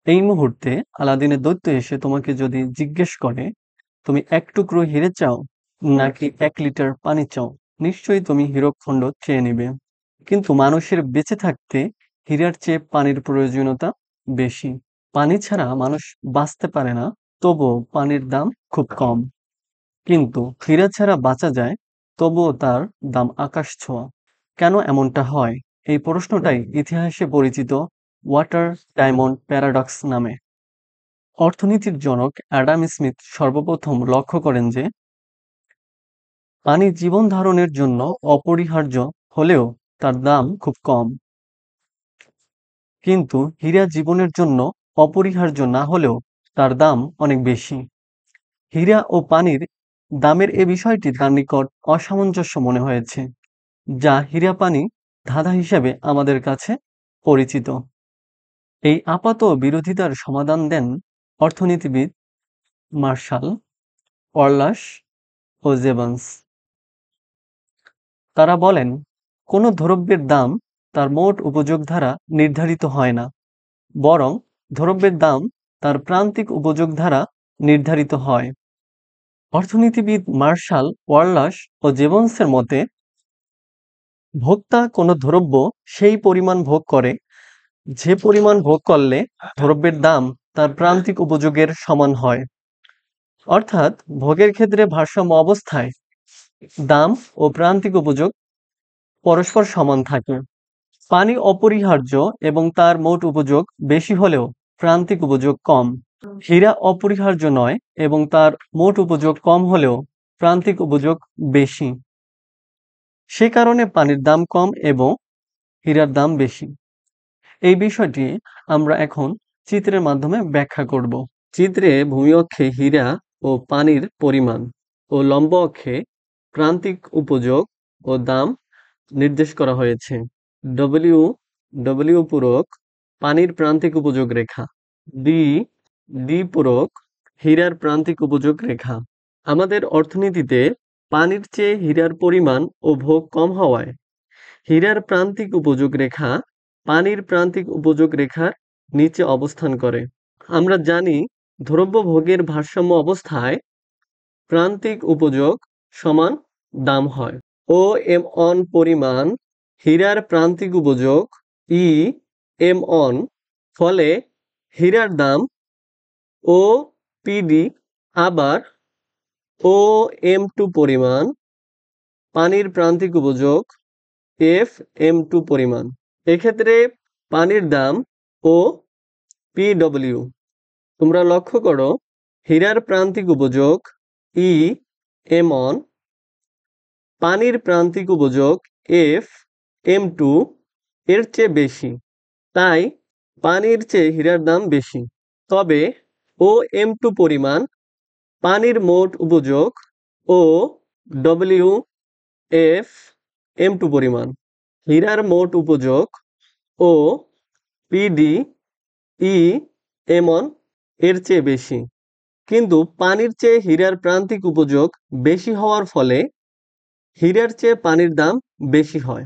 এই মুহূর্তে আলাদিনের দৈত্য এসে তোমাকে যদি জিজ্ঞেস করে, তুমি ১ টুকরো হিরে চাও নাকি ১ লিটার পানি চাও? নিশ্চয়ই তুমি হীরকখণ্ড চেয়ে নিবে। কিন্তু মানুষের বেঁচে থাকতে হীরার চেয়ে পানির প্রয়োজনীয়তা বেশি। পানি ছাড়া মানুষ বাঁচতে পারে না, তবুও পানির দাম খুব কম। কিন্তু হীরা ছাড়া বাঁচা যায়, তবুও তার দাম আকাশ ছোঁয়া। কেন এমনটা হয়? এই প্রশ্নটাই ইতিহাসে পরিচিত ওয়াটার ডায়মন্ড প্যারাডক্স নামে। অর্থনীতির জনক অ্যাডাম স্মিথ সর্বপ্রথম লক্ষ্য করেন যে পানি জীবন ধারণের জন্য অপরিহার্য হলেও তার দাম খুব কম। কিন্তু হীরা জীবনের জন্য অপরিহার্য না হলেও তার দাম অনেক বেশি। হীরা ও পানির দামের এ বিষয়টি তার নিকট অসামঞ্জস্য মনে হয়েছে, যা হীরা পানি ধাঁধা হিসেবে আমাদের কাছে পরিচিত। এই আপাত বিরোধিতার সমাধান দেন অর্থনীতিবিদ মার্শাল ওয়ারলাশ ও জেবান্স। তারা বলেন, কোনো দ্রব্যের দাম তার মোট উপযোগ দ্বারা নির্ধারিত হয় না, বরং দ্রব্যের দাম তার প্রান্তিক উপযোগ দ্বারা নির্ধারিত হয়। অর্থনীতিবিদ মার্শাল ওয়ারলাশ ও জেবন্সের মতে, ভোক্তা কোনো দ্রব্য সেই পরিমাণ ভোগ করে যে পরিমাণ ভোগ করলে দ্রব্যের দাম তার প্রান্তিক উপযোগের সমান হয়। অর্থাৎ ভোগের ক্ষেত্রে ভারসাম্য অবস্থায় দাম ও প্রান্তিক উপযোগ পরস্পর সমান থাকে। পানি অপরিহার্য এবং তার মোট উপযোগ বেশি হলেও প্রান্তিক উপযোগ কম। হীরা অপরিহার্য নয় এবং তার মোট উপযোগ কম হলেও প্রান্তিক উপযোগ বেশি। সে কারণে পানির দাম কম এবং হীরার দাম বেশি। এই বিষয়টি আমরা এখন চিত্রের মাধ্যমে ব্যাখ্যা করব। চিত্রে ভূমি অক্ষে হীরা ও পানির পরিমাণ ও লম্ব অক্ষে প্রান্তিক উপযোগ ও দাম নির্দেশ করা হয়েছে। ডব্লিউ ডব্লিউ পূরক পানির প্রান্তিক উপযোগ রেখা, ডি ডি পূরক হীরার প্রান্তিক উপযোগ রেখা। আমাদের অর্থনীতিতে পানির চেয়ে হীরার পরিমাণ ও ভোগ কম হওয়ায় হীরার প্রান্তিক উপযোগ রেখা পানির প্রান্তিক উপযোগ রেখার নিচে অবস্থান করে। আমরা জানি দ্রব্য ভোগের ভারসাম্য অবস্থায় প্রান্তিক উপযোগ সমান দাম হয়। ও এম অন পরিমাণ হীরার প্রান্তিক উপযোগ ই এম অন, ফলে হীরার দাম ও পিডি, আবার ও এম টু পরিমাণ পানির প্রান্তিক উপযোগ এফ এম টু পরিমাণ। এক্ষেত্রে পানির দাম ও পিডব্লিউ। তোমরা লক্ষ্য করো, হীরার প্রান্তিক উপযোগ ই এম অন, পানির প্রান্তিক উপযোগ এফ এম টু এর চেয়ে বেশি, তাই পানির চেয়ে হীরার দাম বেশি। তবে ও এম টু পরিমাণ পানির মোট উপযোগ ও ডব্লিউ এফ এম টু পরিমাণ হীরার মোট উপযোগ ও পিডি ই এম অন এর চেয়ে বেশি। কিন্তু পানির চেয়ে হীরার প্রান্তিক উপযোগ বেশি হওয়ার ফলে হীরার চেয়ে পানির দাম বেশি হয়।